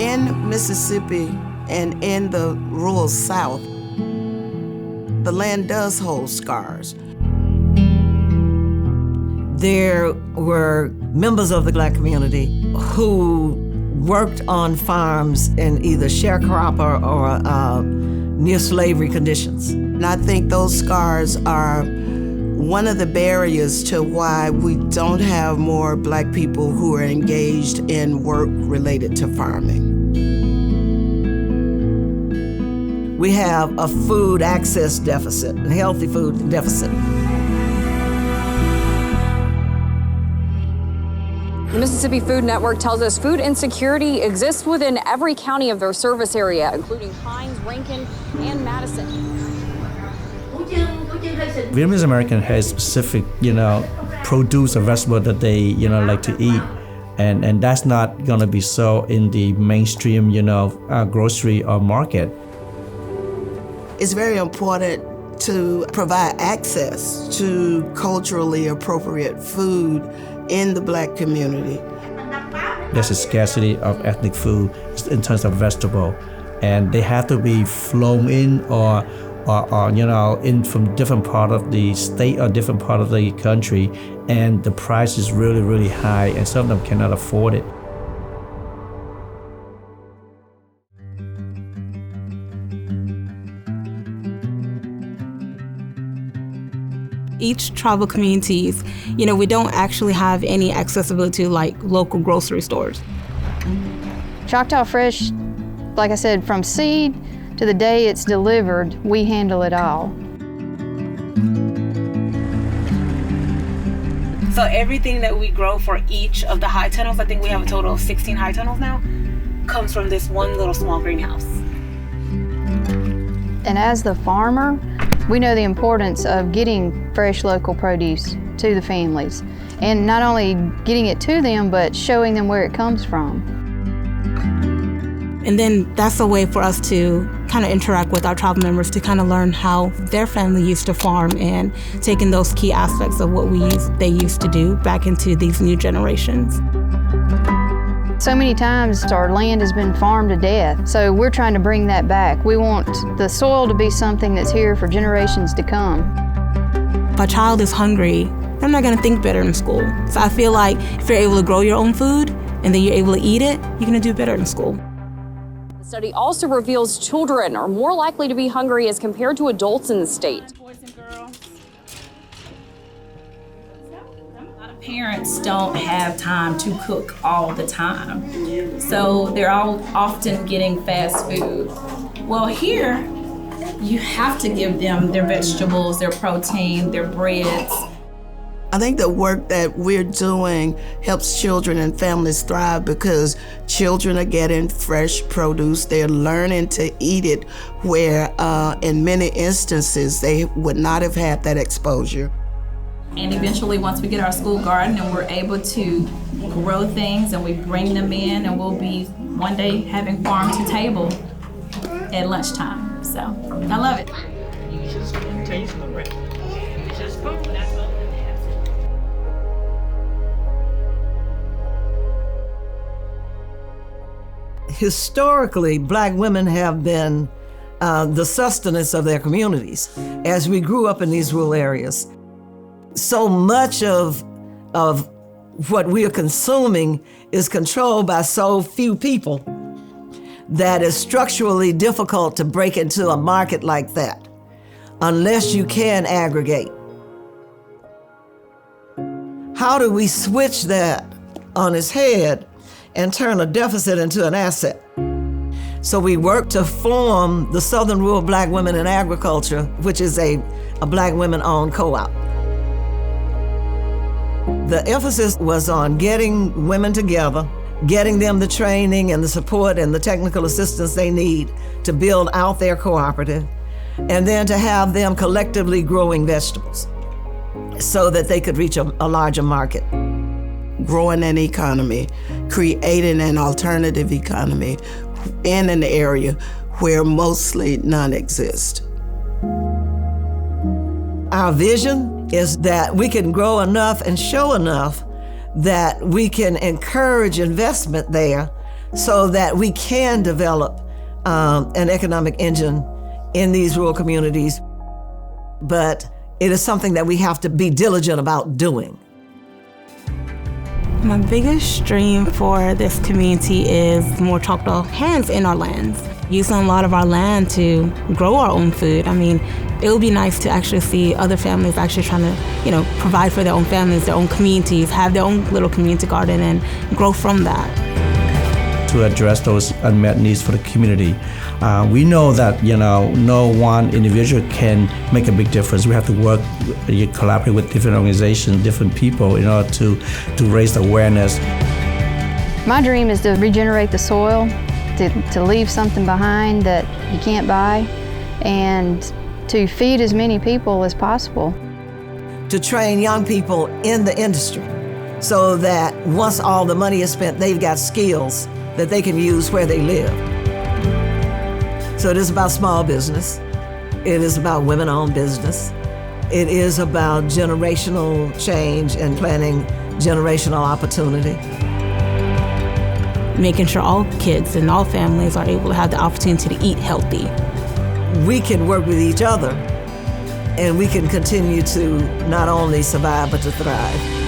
In Mississippi and in the rural South, the land does hold scars. There were members of the Black community who worked on farms in either sharecropper or near slavery conditions. And I think those scars are one of the barriers to why we don't have more Black people who are engaged in work related to farming. We have a food access deficit, a healthy food deficit. The Mississippi Food Network tells us food insecurity exists within every county of their service area, including Hinds, Rankin, and Madison. Vietnamese American has specific, produce or vegetable that they, like to eat. And that's not gonna be so in the mainstream, grocery or market. It's very important to provide access to culturally appropriate food in the Black community. There's a scarcity of ethnic food in terms of vegetable, and they have to be flown in or in from different part of the state or different part of the country, and the price is really, really high, and some of them cannot afford it. Each tribal communities, we don't actually have any accessibility to like local grocery stores. Choctaw Fresh, like I said, from seed to the day it's delivered, we handle it all. So everything that we grow for each of the high tunnels, I think we have a total of 16 high tunnels now, comes from this one little small greenhouse. And as the farmer, we know the importance of getting fresh local produce to the families. And not only getting it to them, but showing them where it comes from. And then that's a way for us to kind of interact with our tribal members to kind of learn how their family used to farm and taking those key aspects of what they used to do back into these new generations. So many times our land has been farmed to death, so we're trying to bring that back. We want the soil to be something that's here for generations to come. If a child is hungry, they're not going to think better in school. So I feel like if you're able to grow your own food and then you're able to eat it, you're going to do better in school. The study also reveals children are more likely to be hungry as compared to adults in the state. Boys and girls. Parents don't have time to cook all the time. So they're all often getting fast food. Well, here, you have to give them their vegetables, their protein, their breads. I think the work that we're doing helps children and families thrive because children are getting fresh produce. They're learning to eat it where in many instances they would not have had that exposure. And eventually, once we get our school garden and we're able to grow things and we bring them in, and we'll be one day having farm to table at lunchtime. So I love it. Use your spoon, turn your spoon right. Use your spoon, that's all. Historically, Black women have been the sustenance of their communities as we grew up in these rural areas. So much of what we are consuming is controlled by so few people that it's structurally difficult to break into a market like that unless you can aggregate. How do we switch that on its head and turn a deficit into an asset? So we work to form the Southern Rural Black Women in Agriculture, which is a Black women-owned co-op. The emphasis was on getting women together, getting them the training and the support and the technical assistance they need to build out their cooperative, and then to have them collectively growing vegetables so that they could reach a larger market. Growing an economy, creating an alternative economy in an area where mostly none exist. Our vision is that we can grow enough and show enough that we can encourage investment there so that we can develop an economic engine in these rural communities. But it is something that we have to be diligent about doing. My biggest dream for this community is more Choctaw hands in our lands, using a lot of our land to grow our own food. I mean, it would be nice to actually see other families actually trying to, provide for their own families, their own communities, have their own little community garden and grow from that. To address those unmet needs for the community. We know that no one individual can make a big difference. We have to work, collaborate with different organizations, different people in order to raise the awareness. My dream is to regenerate the soil, to leave something behind that you can't buy, and to feed as many people as possible. To train young people in the industry so that once all the money is spent, they've got skills that they can use where they live. So it is about small business. It is about women-owned business. It is about generational change and planning generational opportunity. Making sure all kids and all families are able to have the opportunity to eat healthy. We can work with each other, and we can continue to not only survive, but to thrive.